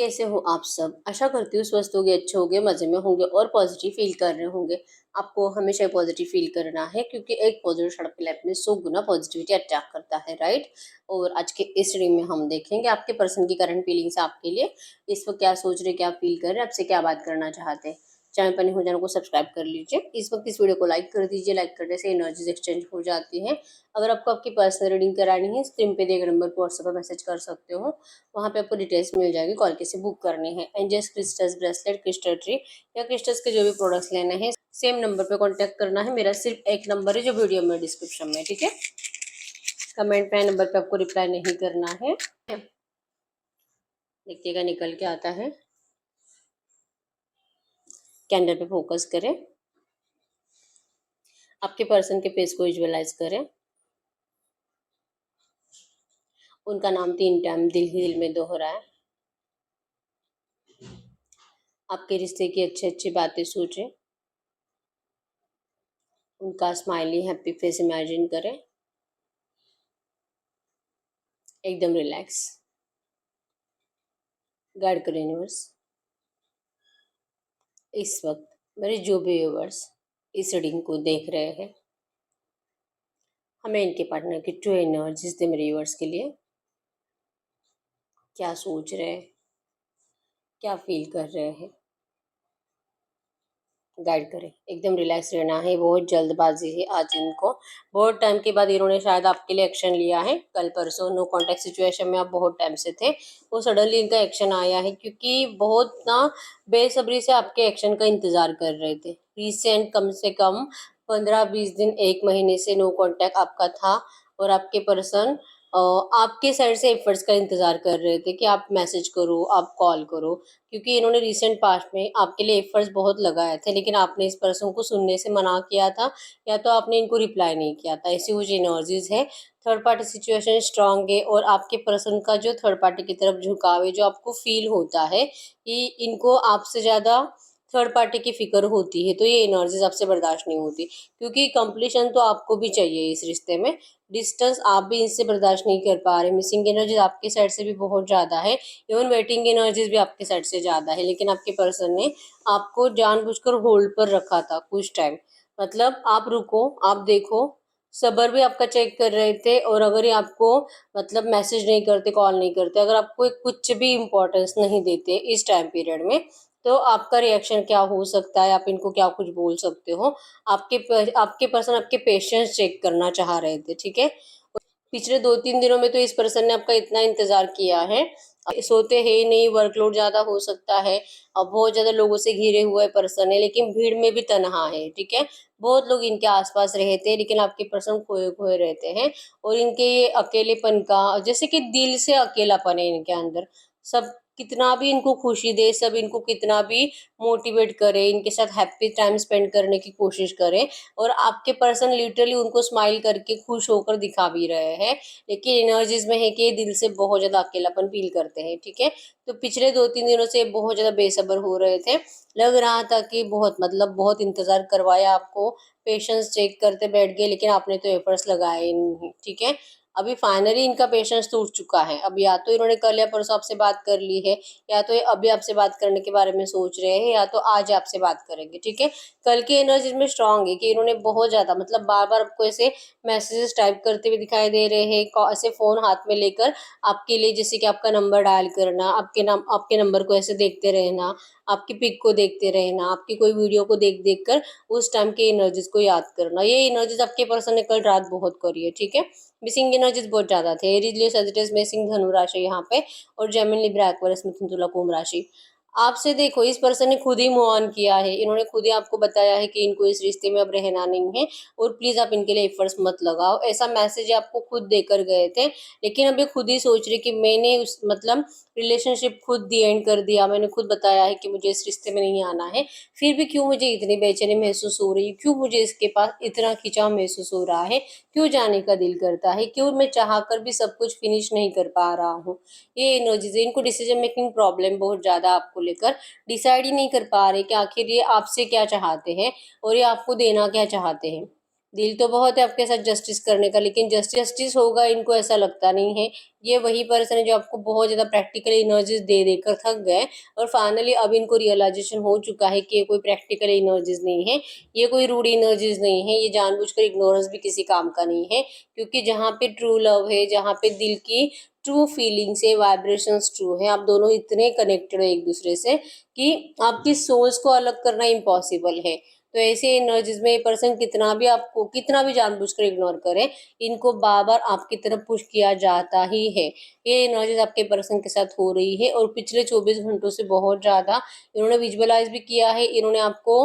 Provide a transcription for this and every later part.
कैसे हो आप सब? आशा करती हूँ स्वस्थ होगे, अच्छे होगे, मज़े में होंगे और पॉजिटिव फ़ील कर रहे होंगे। आपको हमेशा पॉजिटिव फ़ील करना है क्योंकि एक पॉजिटिव शॉट आपकी लाइफ़ में 100 गुना पॉजिटिविटी अट्रैक्ट करता है, राइट? और आज के इस रीडिंग में हम देखेंगे आपके पर्सन की करंट फीलिंग्स आपके लिए, इस वक़्त क्या सोच रहे, क्या फ़ील कर रहे हैं, आपसे क्या बात करना चाहते हैं। चैनल पर नहीं हो चैनल को सब्सक्राइब कर लीजिए। इस वक़्त इस वीडियो को लाइक कर दीजिए, लाइक करने से एनर्जीज़ एक्सचेंज हो जाती हैं। अगर आपको आपकी पर्सनल रीडिंग करानी है, स्क्रीन पे दिए गए नंबर पर व्हाट्सएप पर मैसेज कर सकते हो। वहाँ पे आपको डिटेल्स मिल जाएगी, कॉल कैसे बुक करने हैं। Angels crystals bracelet, crystal tree या क्रिस्टल्स के जो भी प्रोडक्ट्स लेने हैं, सेम नंबर पे कांटेक्ट करना है। मेरा सिर्फ एक नंबर है जो वीडियो में डिस्क्रिप्शन में, ठीक है। कमेंट में नंबर पे आपको रिप्लाई नहीं करना है। देखिएगा निकल के आता है। कैंडल पे फोकस करें, आपके पर्सन के फेस को विजुअलाइज करें। उनका नाम 3 टाइम दिल ही दिल में दोहराएं। आपके रिश्ते की अच्छी अच्छी बातें सोचें। उनका स्माइली हैप्पी फेस इमेजिन करें। एकदम रिलैक्स। गाइड करें यूनिवर्स। इस वक्त मेरे जो भी व्यूअर्स इस रीडिंग को देख रहे हैं, हमें इनके पार्टनर की ट्रू एनर्जीज दे। मेरे व्यूअर्स के लिए क्या सोच रहे हैं, क्या फील कर रहे हैं, गाइड करें। एकदम रिलैक्स रहना है। बहुत जल्दबाजी है आज इनको। बहुत टाइम के बाद इन्होंने शायद आपके लिए एक्शन लिया है। कल परसों नो कांटेक्ट सिचुएशन में आप बहुत टाइम से थे, वो सडनली इनका एक्शन आया है क्योंकि बहुत ना बेसब्री से आपके एक्शन का इंतजार कर रहे थे। रिसेंट कम से कम 15-20 दिन, 1 महीने से नो कांटेक्ट आपका था। और आपके पर्सन आपके साइड से एफर्ट्स का इंतजार कर रहे थे कि आप मैसेज करो, आप कॉल करो, क्योंकि इन्होंने रिसेंट पास्ट में आपके लिए एफर्ट्स बहुत लगाए थे, लेकिन आपने इस पर्सन को सुनने से मना किया था या तो आपने इनको रिप्लाई नहीं किया था। ऐसी कुछ एनर्जीज है। थर्ड पार्टी सिचुएशन स्ट्रांग है और आपके पर्सन का जो थर्ड पार्टी की तरफ झुकाव है, जो आपको फील होता है कि इनको आपसे ज़्यादा थर्ड पार्टी की फिक्र होती है, तो ये एनर्जीज आपसे बर्दाश्त नहीं होती क्योंकि कंप्लीशन तो आपको भी चाहिए इस रिश्ते में। डिस्टेंस आप भी इससे बर्दाश्त नहीं कर पा रहे। मिसिंग एनर्जीज आपके साइड से भी बहुत ज़्यादा है। इवन वेटिंग एनर्जीज भी आपके साइड से ज़्यादा है, लेकिन आपके पर्सन ने आपको जानबूझकर होल्ड पर रखा था कुछ टाइम। मतलब आप रुको, आप देखो, सब्र भी आपका चेक कर रहे थे। और अगर ये आपको मतलब मैसेज नहीं करते, कॉल नहीं करते, अगर आपको कुछ भी इम्पोर्टेंस नहीं देते इस टाइम पीरियड में, तो आपका रिएक्शन क्या हो सकता है, आप इनको क्या कुछ बोल सकते हो। आपके पर्सन आपके पेशेंस चेक करना चाह रहे थे, ठीक है। पिछले 2-3 दिनों में तो इस पर्सन ने आपका इतना इंतजार किया है। सोते है ही नहीं, वर्कलोड ज्यादा हो सकता है। अब बहुत ज्यादा लोगों से घिरे हुए पर्सन है, लेकिन भीड़ में भी तनहा है, ठीक है। बहुत लोग इनके आसपास रहते हैं, लेकिन आपके पर्सन खोए खोए रहते हैं। और इनके ये अकेलेपन का, जैसे कि दिल से अकेलापन है इनके अंदर। सब कितना भी इनको खुशी दे, सब इनको कितना भी मोटिवेट करे, इनके साथ हैप्पी टाइम स्पेंड करने की कोशिश करे, और आपके पर्सन लिटरली उनको स्माइल करके खुश होकर दिखा भी रहे हैं, लेकिन एनर्जीज में है कि ये दिल से बहुत ज्यादा अकेलापन फील करते हैं, ठीक है। तो पिछले 2-3 दिनों से बहुत ज्यादा बेसब्र हो रहे थे। लग रहा था कि बहुत मतलब बहुत इंतजार करवाया आपको, पेशेंस चेक करते बैठ गए, लेकिन आपने तो एफर्ट्स लगाए ही नहीं, ठीक है। अभी फाइनली इनका पेशेंस टूट चुका है। अब या तो इन्होंने कल या परसों आपसे बात कर ली है, या तो ये अभी आपसे बात करने के बारे में सोच रहे हैं, या तो आज आपसे बात करेंगे, ठीक है। कल की एनर्जी में स्ट्रांग है कि इन्होंने बहुत ज्यादा मतलब बार बार आपको ऐसे मैसेजेस टाइप करते हुए दिखाई दे रहे हैं, ऐसे फोन हाथ में लेकर आपके लिए, जैसे कि आपका नंबर डायल करना, आपके नंबर को ऐसे देखते रहना, आपकी पिक को देखते रहना, आपकी कोई वीडियो को देख देख कर उस टाइम के एनर्जीज को याद करना। ये एनर्जीज आपके पर्सन ने कल रात बहुत करी है, ठीक है। मिसिंग एनर्जीज बहुत ज्यादा थे। एरीज लियो सजिटेरियस मिसिंग धनु राशि यहाँ पे, और जेमिनी लिब्रा एक्वेरियस मिथुन तुला कुंभ राशि। आपसे देखो, इस पर्सन ने खुद ही मूव ऑन किया है। इन्होंने खुद ही आपको बताया है कि इनको इस रिश्ते में अब रहना नहीं है, और प्लीज आप इनके लिए एफर्ट्स मत लगाओ। ऐसा मैसेज आपको खुद देकर गए थे, लेकिन अब ये खुद ही सोच रहे कि मैंने उस मतलब रिलेशनशिप खुद दी एंड कर दिया, मैंने खुद बताया है कि मुझे इस रिश्ते में नहीं आना है, फिर भी क्यों मुझे इतनी बेचैनी महसूस हो रही है, क्यों मुझे इसके पास इतना खिंचाव महसूस हो रहा है, क्यों जाने का दिल करता है, क्यों मैं चाह कर भी सब कुछ फिनिश नहीं कर पा रहा हूँ। ये एनर्जीज है। इनको डिसीजन मेकिंग प्रॉब्लम बहुत ज्यादा आपको लेकर, डिसाइड ही नहीं कर पा रहे कि आखिर ये आपसे क्या चाहते हैं और ये आपको देना क्या चाहते हैं। दिल तो बहुत है आपके साथ जस्टिस करने का, लेकिन जस्टिस होगा इनको ऐसा लगता नहीं है। ये वही पर्सन है जो आपको बहुत ज्यादा प्रैक्टिकल एनर्जीज दे देकर थक गए, और फाइनली अब इनको रियलाइजेशन हो चुका है कि ये कोई प्रैक्टिकल एनर्जीज नहीं है, ये कोई रूड एनर्जीज नहीं है, ये जानबूझकर इग्नोरेंस भी किसी काम का नहीं है। क्योंकि जहाँ पे ट्रू लव है, जहाँ पे दिल की ट्रू फीलिंग्स है, वाइब्रेशंस ट्रू है, आप दोनों इतने कनेक्टेड हो एक दूसरे से कि आपकी सोल्स को अलग करना इम्पॉसिबल है। तो ऐसे एनर्जीज में ये पर्सन कितना भी आपको कितना भी जानबूझकर इग्नोर करे, इनको बार बार आपकी तरफ पुश किया जाता ही है। ये एनर्जीज आपके पर्सन के साथ हो रही है, और पिछले 24 घंटों से बहुत ज्यादा इन्होंने विजुअलाइज भी किया है। इन्होंने आपको,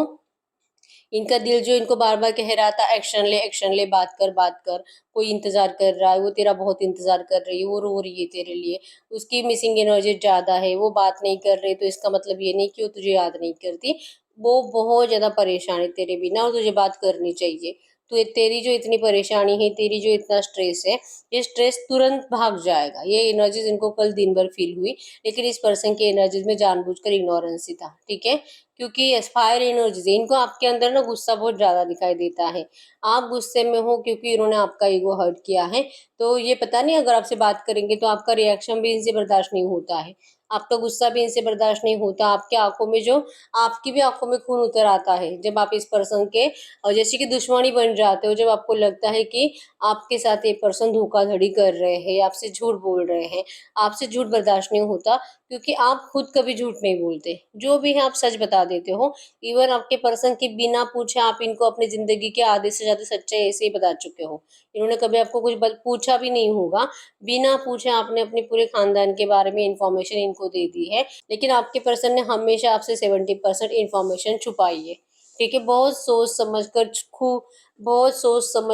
इनका दिल जो इनको बार बार कह रहा था एक्शन ले, बात कर बात कर, कोई इंतजार कर रहा है, वो तेरा बहुत इंतजार कर रही है, वो रो रही है तेरे लिए, उसकी मिसिंग एनर्जी ज्यादा है, वो बात नहीं कर रही, तो इसका मतलब ये नहीं कि वो तुझे याद नहीं करती, वो बहुत ज्यादा परेशान है तेरे बिना और तुझे बात करनी चाहिए। तो तेरी जो इतनी परेशानी है, तेरी जो इतना स्ट्रेस है, ये स्ट्रेस तुरंत भाग जाएगा। ये एनर्जीज इनको कल दिन भर फील हुई, लेकिन इस पर्सन की एनर्जीज में जानबूझकर इग्नोरेंस ही था, ठीक है। क्योंकि फायर एनर्जीज, इनको आपके अंदर ना गुस्सा बहुत ज्यादा दिखाई देता है। आप गुस्से में हो क्योंकि इन्होंने आपका ईगो हर्ट किया है। तो ये पता नहीं, अगर आपसे बात करेंगे तो आपका रिएक्शन भी इनसे बर्दाश्त नहीं होता है, आपका गुस्सा भी इनसे बर्दाश्त नहीं होता। आपके आंखों में जो, आपकी भी आंखों में खून उतर आता है जब आप इस पर्सन के और जैसे कि दुश्मनी बन जाते हो, जब आपको लगता है कि आपके साथ ये पर्सन धोखाधड़ी कर रहे हैं, आपसे झूठ बोल रहे हैं। आपसे झूठ बर्दाश्त नहीं होता, क्योंकि आप खुद कभी झूठ नहीं बोलते, जो भी है आप सच बता देते हो। इवन आपके पर्सन के बिना पूछे आप इनको अपनी जिंदगी के आधे से ज्यादा सच्चाई ऐसे ही बता चुके हो। इन्होंने कभी आपको कुछ पूछा भी नहीं होगा, बिना पूछे आपने अपने पूरे खानदान के बारे में इंफॉर्मेशन इनको दे दी है। लेकिन आपके पर्सन ने हमेशा आपसे 70% इंफॉर्मेशन छुपाई है, ठीक है। बहुत सोच समझ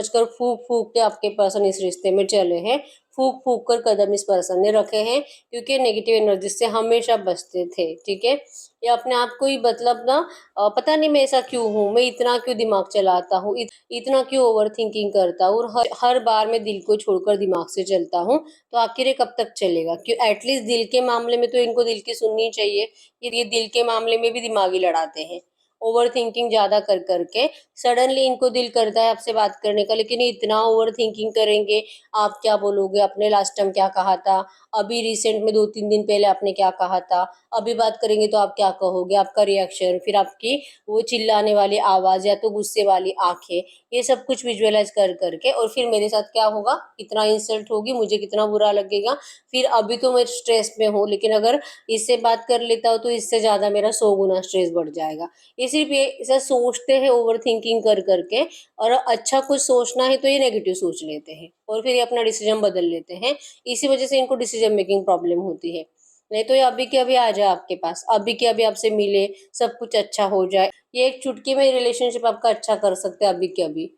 कर फूक फूक के आपके पर्सन इस रिश्ते में चले हैं। फूक फूक कर कदम इस पर्सन ने रखे हैं, क्योंकि नेगेटिव एनर्जी से हमेशा बचते थे, ठीक है। ये अपने आप को ही मतलब ना, पता नहीं मैं ऐसा क्यों हूँ, मैं इतना क्यों दिमाग चलाता हूँ, इतना क्यों ओवर थिंकिंग करता हूँ, और हर बार मैं दिल को छोड़कर दिमाग से चलता हूँ। तो आखिर ये कब तक चलेगा? क्यों, एटलीस्ट दिल के मामले में तो इनको दिल की सुननी चाहिए। ये दिल के मामले में भी दिमागी लड़ाते हैं, ओवर थिंकिंग ज्यादा कर करके। सडनली इनको दिल करता है आपसे बात करने का, लेकिन ये इतना ओवर थिंकिंग करेंगे। आप क्या बोलोगे, आपने लास्ट टाइम क्या कहा था, अभी रिसेंट में 2-3 दिन पहले आपने क्या कहा था, अभी बात करेंगे तो आप क्या कहोगे, आपका रिएक्शन, फिर आपकी वो चिल्लाने वाली आवाज या तो गुस्से वाली आंखें, ये सब कुछ विजुअलाइज कर करके, और फिर मेरे साथ क्या होगा, कितना इंसल्ट होगी, मुझे कितना बुरा लगेगा। फिर अभी तो मैं स्ट्रेस में हूँ, लेकिन अगर इससे बात कर लेता हूँ तो इससे ज्यादा मेरा 100 गुना स्ट्रेस बढ़ जाएगा। ये सिर्फ ये ऐसा सोचते हैं ओवर थिंकिंग कर करके, और अच्छा कुछ सोचना है तो ये नेगेटिव सोच लेते हैं, और फिर ये अपना डिसीजन बदल लेते हैं। इसी वजह से इनको डिसीजन मेकिंग प्रॉब्लम होती है। नहीं तो ये अभी के अभी आ जाए आपके पास, अभी के अभी आपसे मिले, सब कुछ अच्छा हो जाए, ये एक चुटकी में रिलेशनशिप आपका अच्छा कर सकते हैं अभी के अभी।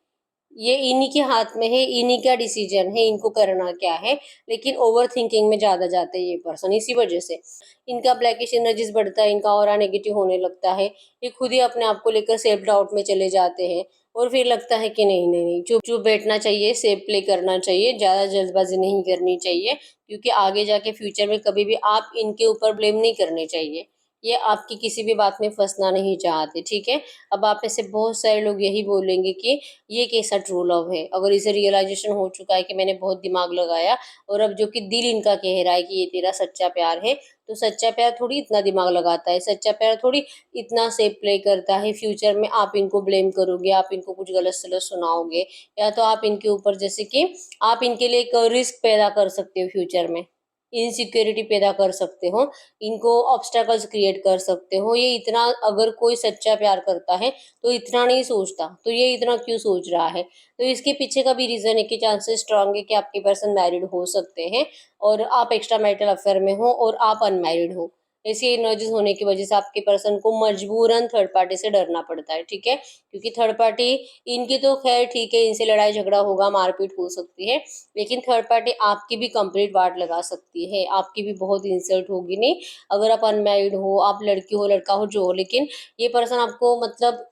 ये इन्हीं के हाथ में है, इन्हीं का डिसीजन है, इनको करना क्या है। लेकिन ओवर थिंकिंग में ज्यादा जाते हैं ये पर्सन, इसी वजह से इनका ब्लैकिश एनर्जीज बढ़ता है, इनका ऑरा नेगेटिव होने लगता है। ये खुद ही अपने आप को लेकर सेल्फ डाउट में चले जाते हैं, और फिर लगता है कि नहीं नहीं नहीं, चुप चुप बैठना चाहिए, सेफ प्ले करना चाहिए, ज्यादा जल्दबाजी नहीं करनी चाहिए। क्योंकि आगे जाके फ्यूचर में कभी भी आप इनके ऊपर ब्लेम नहीं करने चाहिए। ये आपकी किसी भी बात में फंसना नहीं चाहते, ठीक है। अब आप में से बहुत सारे लोग यही बोलेंगे कि ये कैसा ट्रू लव है, अगर इसे रियलाइजेशन हो चुका है कि मैंने बहुत दिमाग लगाया, और अब जो कि दिल इनका कह रहा है कि ये तेरा सच्चा प्यार है, तो सच्चा प्यार थोड़ी इतना दिमाग लगाता है, सच्चा प्यार थोड़ी इतना सेफ प्ले करता है। फ्यूचर में आप इनको ब्लेम करोगे, आप इनको कुछ गलत सलत सुनाओगे, या तो आप इनके ऊपर जैसे कि आप इनके लिए एक रिस्क पैदा कर सकते हो, फ्यूचर में इनसिक्योरिटी पैदा कर सकते हो, इनको ऑब्स्टेकल्स क्रिएट कर सकते हो। ये इतना, अगर कोई सच्चा प्यार करता है तो इतना नहीं सोचता, तो ये इतना क्यों सोच रहा है? तो इसके पीछे का भी रीजन है कि चांसेस स्ट्रांग है कि आपके पर्सन मैरिड हो सकते हैं, और आप एक्स्ट्रा मैरिटल अफेयर में हो, और आप अनमैरिड हो। ऐसी एनर्जीज होने की वजह से आपके पर्सन को मजबूरन थर्ड पार्टी से डरना पड़ता है, ठीक है। क्योंकि थर्ड पार्टी, इनकी तो खैर ठीक है, इनसे लड़ाई झगड़ा होगा, मारपीट हो सकती है, लेकिन थर्ड पार्टी आपकी भी कंप्लीट वाट लगा सकती है, आपकी भी बहुत इंसल्ट होगी। नहीं, अगर आप अनमैरिड हो, आप लड़की हो लड़का हो जो हो, लेकिन ये पर्सन आपको मतलब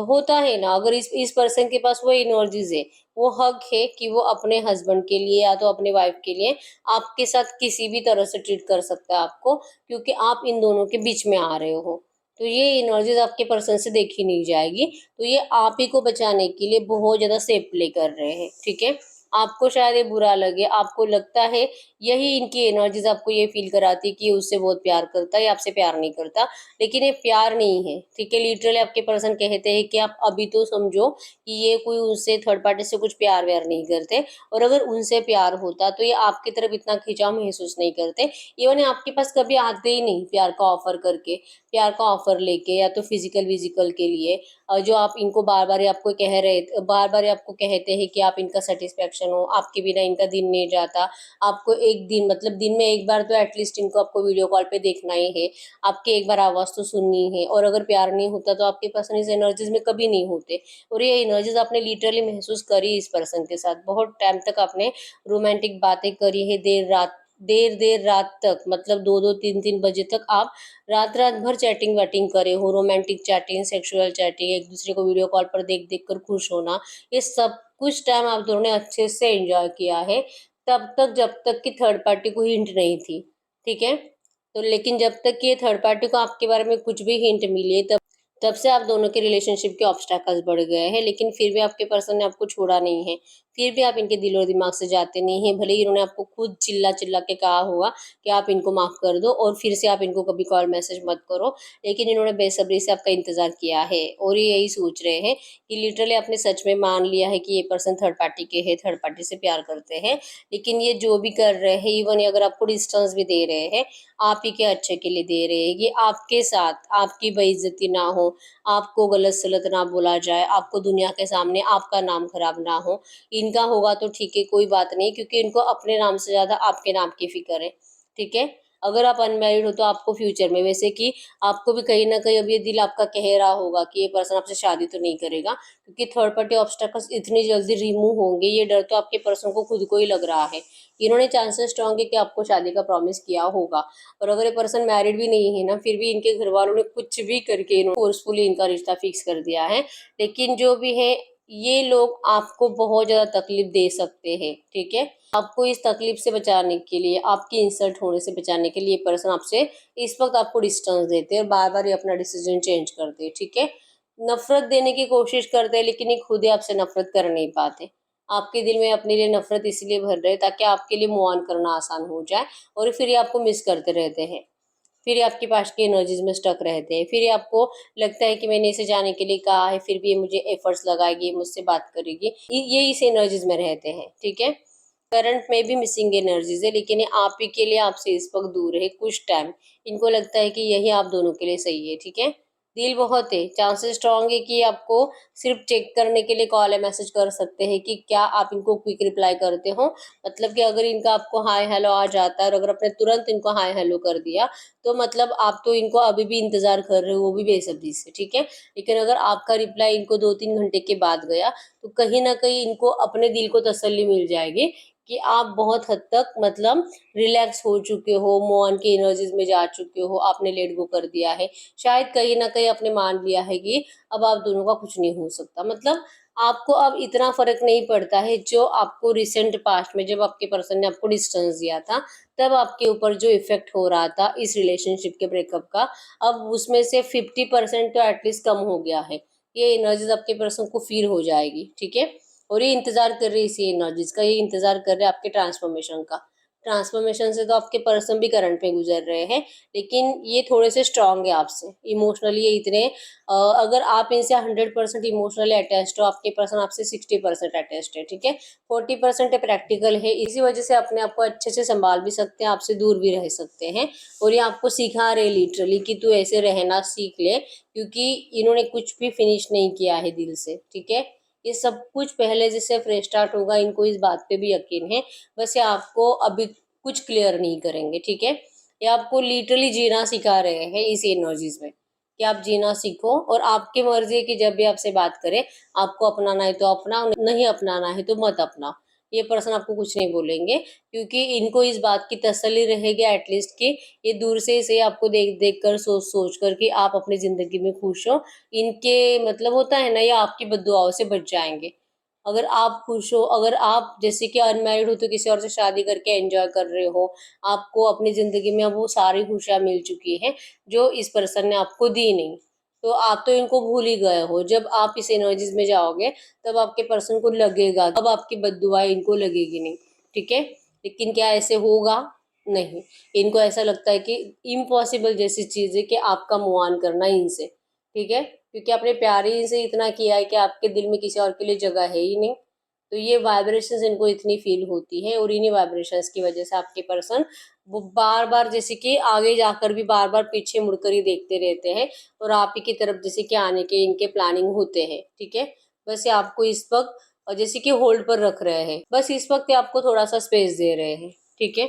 होता है ना, अगर इस पर्सन के पास वो एनर्जीज है, वो हक है कि वो अपने हस्बैंड के लिए या तो अपने वाइफ के लिए आपके साथ किसी भी तरह से ट्रीट कर सकता है आपको, क्योंकि आप इन दोनों के बीच में आ रहे हो। तो ये एनर्जीज आपके पर्सन से देखी नहीं जाएगी। तो ये आप ही को बचाने के लिए बहुत ज़्यादा सेफ प्ले कर रहे हैं, ठीक है। आपको शायद ये बुरा लगे, आपको लगता है यही इनकी एनर्जीज आपको ये फील कराती है कि ये उससे बहुत प्यार करता है या आपसे प्यार नहीं करता, लेकिन ये प्यार नहीं है, ठीक है। लिटरली आपके पर्सन कहते हैं कि आप अभी तो समझो कि ये कोई उनसे थर्ड पार्टी से कुछ प्यार व्यार नहीं करते, और अगर उनसे प्यार होता तो ये आपकी तरफ इतना खिंचाव महसूस नहीं करते। इवन ये आपके पास कभी आते ही नहीं प्यार का ऑफर करके, प्यार का ऑफर लेके, या तो फिजिकल विजिकल के लिए। जो आप इनको बार बार आपको कह रहे, बार बार आपको कहते हैं कि आप इनका सेटिस्फेक्शन हो, आपके बिना इनका दिन नहीं जाता। आपको एक दिन मतलब दिन में एक बार तो एटलीस्ट इनको आपको वीडियो कॉल पे देखना ही है, आपके एक बार आवाज़ तो सुननी है। और अगर प्यार नहीं होता तो आपके पर्सन इस एनर्जीज में कभी नहीं होते। और ये एनर्जीज आपने लिटरली महसूस करी इस पर्सन के साथ, बहुत टाइम तक आपने रोमांटिक बातें करी है, देर देर रात तक, मतलब 2-2 3-3 बजे तक आप रात रात भर चैटिंग वैटिंग करे हो, रोमांटिक चैटिंग, सेक्सुअल चैटिंग, एक दूसरे को वीडियो कॉल पर देख देख कर खुश होना, ये सब कुछ टाइम आप दोनों ने अच्छे से एंजॉय किया है, तब तक जब तक कि थर्ड पार्टी को हिंट नहीं थी, ठीक है। तो लेकिन जब तक कि ये थर्ड पार्टी को आपके बारे में कुछ भी हिंट मिली, तब तब से आप दोनों के रिलेशनशिप के ऑब्स्टैकल्स बढ़ गए हैं, लेकिन फिर भी आपके पर्सन ने आपको छोड़ा नहीं है। फिर भी आप इनके दिल और दिमाग से जाते नहीं हैं। भले ही इन्होंने आपको खुद चिल्ला चिल्ला के कहा होगा कि आप इनको माफ़ कर दो और फिर से आप इनको कभी कॉल मैसेज मत करो, लेकिन इन्होंने बेसब्री से आपका इंतज़ार किया है और ये यही सोच रहे हैं कि लिटरली आपने सच में मान लिया है कि ये पर्सन थर्ड पार्टी के हैं, थर्ड पार्टी से प्यार करते हैं। लेकिन ये जो भी कर रहे हैं, इवन अगर आपको डिस्टेंस भी दे रहे हैं, आप ही के अच्छे के लिए दे रहे हैं, कि आपके साथ आपकी बेइज्जती ना हो, आपको गलत सलत ना बोला जाए, आपको दुनिया के सामने आपका नाम खराब ना हो। इनका होगा तो ठीक है, कोई बात नहीं, क्योंकि इनको अपने नाम से ज़्यादा आपके नाम की फ़िक्र है, ठीक है। अगर आप अनमैरिड हो तो आपको फ्यूचर में, वैसे कि आपको भी कहीं न कहीं अब ये दिल आपका कह रहा होगा कि ये पर्सन आपसे शादी तो नहीं करेगा, क्योंकि थर्ड पार्टी ऑब्स्टेकल्स इतनी जल्दी रिमूव होंगे, ये डर तो आपके पर्सन को खुद को ही लग रहा है। इन्होंने चांसेस स्ट्रॉन्ग है कि आपको शादी का प्रॉमिस किया होगा। और अगर ये पर्सन मैरिड भी नहीं है ना, फिर भी इनके घर वालों ने कुछ भी करके इन्होंने फोर्सफुली इनका रिश्ता फिक्स कर दिया है। लेकिन जो भी है, ये लोग आपको बहुत ज़्यादा तकलीफ दे सकते हैं, ठीक है। आपको इस तकलीफ से बचाने के लिए, आपकी इंसल्ट होने से बचाने के लिए पर्सन आपसे इस वक्त आपको डिस्टेंस देते हैं और बार बार ये अपना डिसीजन चेंज करते हैं, ठीक है। नफरत देने की कोशिश करते हैं, लेकिन ये खुद ही आपसे नफरत कर नहीं पाते। आपके दिल में अपने लिए नफरत इसलिए भर रहे हैं ताकि आपके लिए मूव ऑन करना आसान हो जाए, और फिर ये आपको मिस करते रहते हैं। फिर ये आपके पास की एनर्जीज में स्टक रहते हैं। फिर ये आपको लगता है कि मैंने इसे जाने के लिए कहा है, फिर भी ये मुझे एफर्ट्स लगाएगी, मुझसे बात करेगी, ये इस एनर्जीज में रहते हैं, ठीक है। करंट में भी मिसिंग एनर्जीज है, लेकिन ये आप ही के लिए आपसे इस वक्त दूर है कुछ टाइम। इनको लगता है कि यही आप दोनों के लिए सही है, ठीक है। दिल बहुत है, चांसेस स्ट्रांग है कि आपको सिर्फ चेक करने के लिए कॉल या मैसेज कर सकते हैं कि क्या आप इनको क्विक रिप्लाई करते हो। मतलब कि अगर इनका आपको हाय हेलो आ जाता है और अगर आपने तुरंत इनको हाय हेलो कर दिया, तो मतलब आप तो इनको अभी भी इंतजार कर रहे हो, वो भी बेसब्री से, ठीक है। लेकिन अगर आपका रिप्लाई इनको 2-3 घंटे के बाद गया, तो कहीं ना कहीं इनको अपने दिल को तसल्ली मिल जाएगी कि आप बहुत हद तक मतलब रिलैक्स हो चुके हो, मोहन की एनर्जीज में जा चुके हो, आपने लेट गो कर दिया है। शायद कहीं ना कहीं आपने मान लिया है कि अब आप दोनों का कुछ नहीं हो सकता। मतलब आपको अब इतना फर्क नहीं पड़ता है, जो आपको रिसेंट पास्ट में जब आपके पर्सन ने आपको डिस्टेंस दिया था, तब आपके ऊपर जो इफेक्ट हो रहा था इस रिलेशनशिप के ब्रेकअप का, अब उसमें से 50% तो एटलीस्ट कम हो गया है। ये एनर्जीज आपके पर्सन को फील हो जाएगी, ठीक है। और ये इंतजार कर रही है इसी एनर्जीज का, ये इंतजार कर रहे हैं आपके ट्रांसफॉर्मेशन का। ट्रांसफॉर्मेशन से तो आपके पर्सन भी करंट में गुजर रहे हैं, लेकिन ये थोड़े से स्ट्रांग है आपसे इमोशनली, ये इतने अगर आप इनसे 100% इमोशनली अटैच्ड हो, आपके पर्सन आपसे 60% अटैच्ड है, ठीक है। 40% प्रैक्टिकल है, इसी वजह से अपने आप को अच्छे से संभाल भी सकते हैं, आपसे दूर भी रह सकते हैं। और ये आपको सिखा रहे लिटरली कि तू ऐसे रहना सीख ले, क्योंकि इन्होंने कुछ भी फिनिश नहीं किया है दिल से, ठीक है। ये सब कुछ पहले जैसे फ्रेश स्टार्ट होगा, इनको इस बात पे भी यकीन है। बस ये आपको अभी कुछ क्लियर नहीं करेंगे, ठीक है। ये आपको लिटरली जीना सिखा रहे हैं इस एनर्जीज में, कि आप जीना सीखो, और आपकी मर्जी है कि जब भी आपसे बात करें, आपको अपनाना है तो अपनाओ, नहीं अपनाना है तो मत अपनाओ। ये पर्सन आपको कुछ नहीं बोलेंगे, क्योंकि इनको इस बात की तसल्ली रहेगी एटलीस्ट कि ये दूर से इसे आपको देख देख कर, सोच सोच कर कि आप अपनी जिंदगी में खुश हो। इनके मतलब होता है ना, ये आपकी बद्दुआओं से बच जाएंगे। अगर आप खुश हो, अगर आप जैसे कि अनमैरिड हो तो किसी और से शादी करके एंजॉय कर रहे हो, आपको अपनी ज़िंदगी में अब वो सारी खुशियाँ मिल चुकी हैं, जो इस पर्सन ने आपको दी नहीं। तो आप तो इनको भूल ही गए हो। जब आप इस एनर्जीज़ में जाओगे, तब आपके पर्सन को लगेगा, अब आपकी बद्दुआएँ इनको लगेगी नहीं, ठीक है? लेकिन क्या ऐसे होगा? नहीं। इनको ऐसा लगता है कि इम्पॉसिबल जैसी चीज़ है कि आपका मूव ऑन करना इनसे, ठीक है? क्योंकि आपने प्यार ही इनसे इतना किया है कि आपके दिल में किसी और के लिए जगह है ही नहीं। तो ये वाइब्रेशंस इनको इतनी फील होती है और इन्हीं वाइब्रेशंस की वजह से आपके पर्सन वो बार-बार जैसे कि आगे जाकर भी बार-बार पीछे मुड़कर ही देखते रहते हैं और आप ही की तरफ जैसे कि आने के इनके प्लानिंग होते हैं, ठीक है? बस ये आपको इस वक़्त जैसे कि होल्ड पर रख रहे हैं। बस इस वक़्त ये आपको थोड़ा-सा स्पेस दे रहे हैं, ठीक है?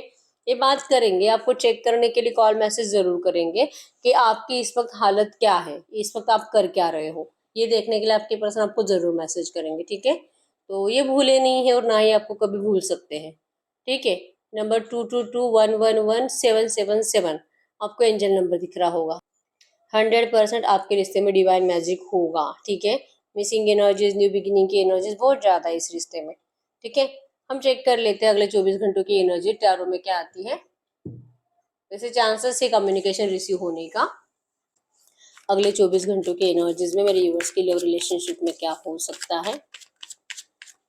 ये बात करेंगे, आपको चेक करने के लिए कॉल मैसेज ज़रूर करेंगे कि आपकी इस वक़्त हालत क्या है? इस वक़्त आप कर क्या रहे हो? ये देखने के लिए आपके पर्सन आपको ज़रूर मैसेज करेंगे, ठीक है? तो ये भूले नहीं हैं और ना ही आपको कभी भूल सकते हैं, ठीक है? नंबर 2221117777 आपको एंजल नंबर दिख रहा होगा। 100% आपके रिश्ते में डिवाइन मैजिक होगा, ठीक है? मिसिंग एनर्जीज़, न्यू बिगिनिंग की एनर्जीज़ बहुत ज़्यादा है इस रिश्ते में, ठीक है? हम चेक कर लेते हैं अगले 24 घंटों की एनर्जी टैरो में क्या आती है। वैसे चांसेस है कम्युनिकेशन रिसीव होने का। अगले 24 घंटों की एनर्जीज़ में मेरे व्यूअर्स के लिए रिलेशनशिप में क्या हो सकता है।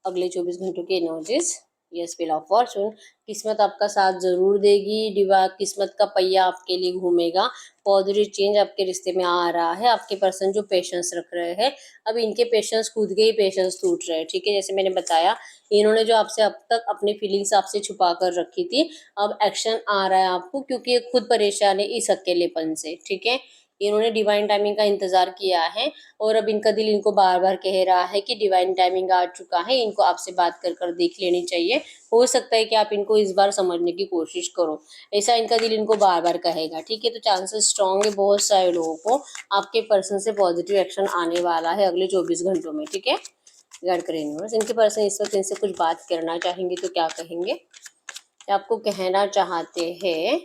अगले 24 घंटों की energies. Yes, wheel of Fortune. किस्मत आपका साथ जरूर देगी। डिवा किस्मत का पहिया आपके लिए घूमेगा। पॉजिटिव चेंज आपके रिश्ते में आ रहा है। आपके पर्सन जो पेशेंस रख रहे हैं, अब इनके पेशेंस खुद के ही पेशेंस टूट रहे हैं, ठीक है? जैसे मैंने बताया, इन्होंने जो आपसे अब तक अपनी फीलिंग्स आपसे छुपा कर रखी थी, अब एक्शन आ रहा है आपको, क्योंकि ये खुद परेशान है इस अकेलेपन से, ठीक है? इन्होंने डिवाइन टाइमिंग का इंतजार किया है और अब इनका दिल इनको बार बार कह रहा है कि डिवाइन टाइमिंग आ चुका है, इनको आपसे बात कर कर देख लेनी चाहिए। हो सकता है कि आप इनको इस बार समझने की कोशिश करो, ऐसा इनका दिल इनको बार बार कहेगा, ठीक है? तो चांसेस स्ट्रॉन्ग है बहुत सारे लोगों को आपके पर्सन से पॉजिटिव एक्शन आने वाला है अगले 24 घंटों में, ठीक है? गाइड करें यूनिवर्स। इनके पर्सन इस वक्त इनसे कुछ बात करना चाहेंगे तो क्या कहेंगे? आपको कहना चाहते हैं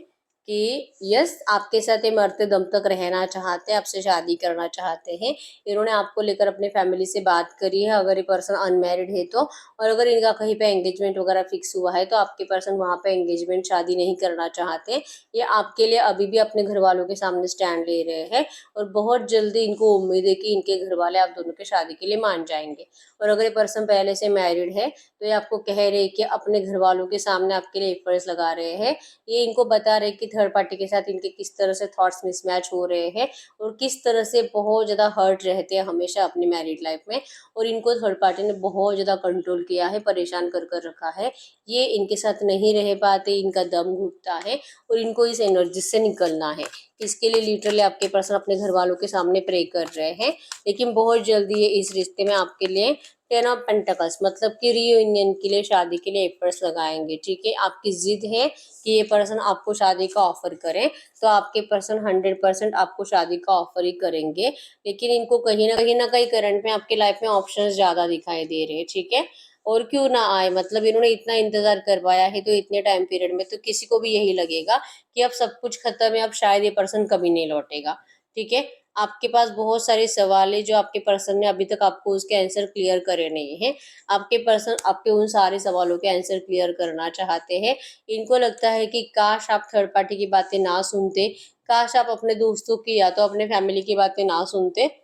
कि यस, आपके साथ ये मरते दम तक रहना चाहते हैं, आपसे शादी करना चाहते हैं। इन्होंने आपको लेकर अपने फैमिली से बात करी है, अगर ये पर्सन अनमैरिड है तो। और अगर इनका कहीं पे एंगेजमेंट वगैरह फिक्स हुआ है तो आपके पर्सन वहाँ पे एंगेजमेंट शादी नहीं करना चाहते। ये आपके लिए अभी भी अपने घर वालों के सामने स्टैंड ले रहे हैं और बहुत जल्दी इनको उम्मीद है कि इनके घर वाले आप दोनों के शादी के लिए मान जाएंगे। और अगर ये पर्सन पहले से मैरिड है तो ये आपको कह रहे हैं कि अपने घर वालों के सामने आपके लिए एफर्ट्स लगा रहे हैं। ये इनको बता रहे हैं कि थर्ड पार्टी के साथ इनके किस तरह से थॉट्स मिसमैच हो रहे हैं और किस तरह से बहुत ज़्यादा हर्ट रहते हैं हमेशा अपनी मैरिड लाइफ में, और इनको थर्ड पार्टी ने बहुत ज़्यादा कंट्रोल किया है, परेशान कर कर रखा है। ये इनके साथ नहीं रह पाते, इनका दम घुटता है और इनको इस एनर्जी से निकलना है। इसके लिए लिटरली आपके पर्सन अपने घर वालों के सामने प्रे कर रहे हैं, लेकिन बहुत जल्दी ये इस रिश्ते में आपके लिए 10 ऑफ पेंटिकल्स मतलब कि रीयूनियन के लिए, शादी के लिए एफर्ट्स लगाएंगे, ठीक है? आपकी जिद है कि ये पर्सन आपको शादी का ऑफर करें, तो आपके पर्सन 100% आपको शादी का ऑफर ही करेंगे। लेकिन इनको कहीं ना कहीं करंट में आपके लाइफ में ऑप्शंस ज़्यादा दिखाई दे रहे हैं, ठीक है? और क्यों ना आए, मतलब इन्होंने इतना इंतजार करवाया है तो इतने टाइम पीरियड में तो किसी को भी यही लगेगा कि अब सब कुछ खत्म है, अब शायद ये पर्सन कभी नहीं लौटेगा, ठीक है? आपके पास बहुत सारे सवाल है जो आपके पर्सन ने अभी तक आपको उसके आंसर क्लियर करे नहीं है। आपके पर्सन आपके उन सारे सवालों के आंसर क्लियर करना चाहते हैं। इनको लगता है कि काश आप थर्ड पार्टी की बातें ना सुनते, काश आप अपने दोस्तों की या तो अपने फैमिली की बातें ना सुनते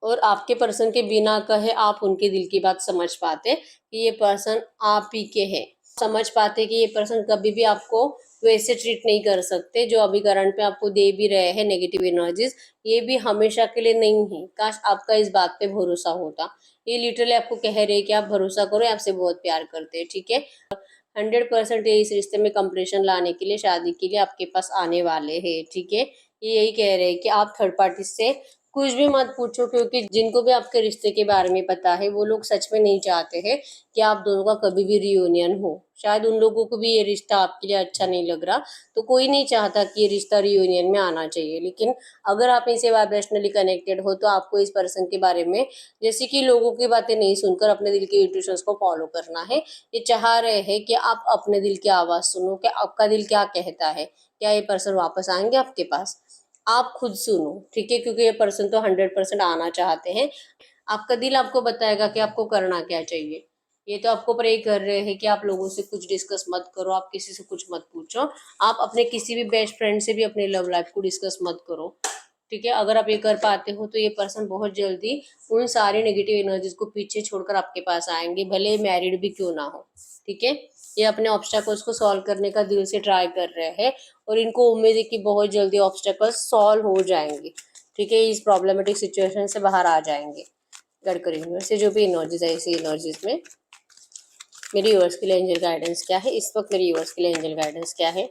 और आपके पर्सन के बिना कहे आप उनके दिल की बात समझ पाते कि ये पर्सन आप ही के हैं। समझ पाते कि ये पर्सन कभी भी आपको वैसे ट्रीट नहीं कर सकते जो अभी करंट में आपको दे भी रहे हैं नेगेटिव एनर्जीज, ये भी हमेशा के लिए नहीं है। काश आपका इस बात पे भरोसा होता। ये लिटरली आपको कह रहे हैं कि आप भरोसा करो, ये आपसे बहुत प्यार करते हैं, ठीक है? 100% ये इस रिश्ते में कंप्रेशन लाने के लिए, शादी के लिए आपके पास आने वाले हैं, ठीक है? ये यही कह रहे हैं कि आप थर्ड पार्टी से कुछ भी मत पूछो, क्योंकि जिनको भी आपके रिश्ते के बारे में पता है वो लोग सच में नहीं चाहते हैं कि आप दोनों का कभी भी रियूनियन हो। शायद उन लोगों को भी ये रिश्ता आपके लिए अच्छा नहीं लग रहा, तो कोई नहीं चाहता कि ये रिश्ता रियूनियन में आना चाहिए। लेकिन अगर आप इनसे वाइब्रेशनली कनेक्टेड हो तो आपको इस पर्सन के बारे में जैसे कि लोगों की बातें नहीं सुनकर अपने दिल के इंट्यूशंस को फॉलो करना है। ये चाह रहे हैं कि आप अपने दिल की आवाज़ सुनो कि आपका दिल क्या कहता है। क्या ये पर्सन वापस आएंगे आपके पास? आप खुद सुनो, ठीक है? क्योंकि ये पर्सन तो 100% आना चाहते हैं। आपका दिल आपको बताएगा कि आपको करना क्या चाहिए। ये तो आपको प्रे कर रहे हैं कि आप लोगों से कुछ डिस्कस मत करो, आप किसी से कुछ मत पूछो, आप अपने किसी भी बेस्ट फ्रेंड से भी अपने लव लाइफ को डिस्कस मत करो। ठीक है, अगर आप ये कर पाते हो तो ये पर्सन बहुत जल्दी उन सारी नेगेटिव एनर्जीज को पीछे छोड़कर आपके पास आएंगे, भले मैरिड भी क्यों ना हो। ठीक है, ये अपने ऑब्स्टेकल्स को सॉल्व करने का दिल से ट्राई कर रहे हैं और इनको उम्मीद है कि बहुत जल्दी ऑब्स्टेकल्स सॉल्व हो जाएंगे। ठीक है, इस प्रॉब्लमेटिक सिचुएशन से बाहर आ जाएंगे। गडकरी यूनिवर्स से जो भी एनर्जीज है, इसी एनर्जीज में मेरी यूनिवर्स के लिए एंजल गाइडेंस क्या है इस वक्त, मेरी यूनिवर्स के लिए एंजल गाइडेंस क्या है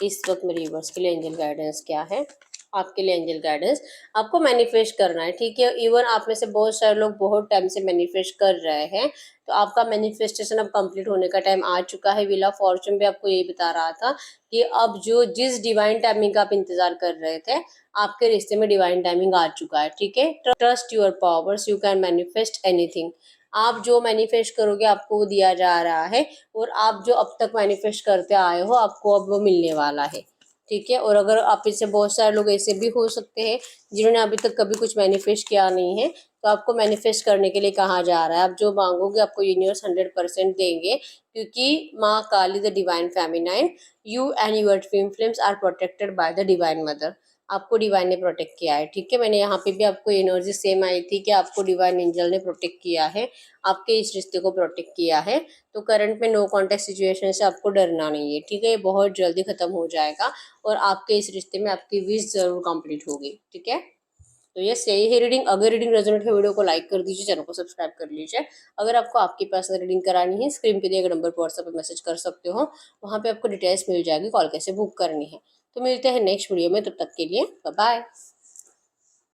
इस वक्त, मेरी यूनिवर्स के लिए एंजल गाइडेंस क्या है आपके लिए एंजल गाइडेंस। आपको मैनिफेस्ट करना है। ठीक है, इवन आप में से बहुत सारे लोग बहुत टाइम से मैनिफेस्ट कर रहे हैं, तो आपका मैनिफेस्टेशन अब कंप्लीट होने का टाइम आ चुका है। व्हील ऑफ फॉर्चून भी आपको यही बता रहा था कि अब जो जिस डिवाइन टाइमिंग का आप इंतजार कर रहे थे, आपके रिश्ते में डिवाइन टाइमिंग आ चुका है। ठीक है, trust your powers, you can manifest anything. आप जो मैनिफेस्ट करोगे आपको वो दिया जा रहा है, और आप जो अब तक मैनिफेस्ट करते आए हो आपको अब वो मिलने वाला है। ठीक है, और अगर आप इससे बहुत सारे लोग ऐसे भी हो सकते हैं जिन्होंने अभी तक कभी कुछ मैनिफेस्ट किया नहीं है, तो आपको मैनिफेस्ट करने के लिए कहा जा रहा है। आप जो मांगोगे आपको यूनिवर्स 100% देंगे, क्योंकि माँ Kali the divine feminine, you and your twin flames are protected by the divine mother. आपको डिवाइन ने प्रोटेक्ट किया है। ठीक है, मैंने यहाँ पे भी आपको एनर्जी सेम आई थी कि आपको डिवाइन एंजल ने प्रोटेक्ट किया है, आपके इस रिश्ते को प्रोटेक्ट किया है। तो करंट में नो कॉन्टेक्ट सिचुएशन से आपको डरना नहीं है। ठीक है, ये बहुत जल्दी खत्म हो जाएगा और आपके इस रिश्ते में आपकी विश जरूर कंप्लीट होगी। ठीक है, तो ये सही है रीडिंग। अगर रीडिंग रेजोनेट है वीडियो को लाइक कर दीजिए, चैनल को सब्सक्राइब कर लीजिए। अगर आपको आपकी पर्सनल रीडिंग करानी है, स्क्रीन पे दिए गए नंबर पर व्हाट्सएप पे मैसेज कर सकते हो, वहाँ पे आपको डिटेल्स मिल जाएगी, कॉल कैसे बुक करनी है। तो मिलते हैं नेक्स्ट वीडियो में, तब तक के लिए बाय बाय।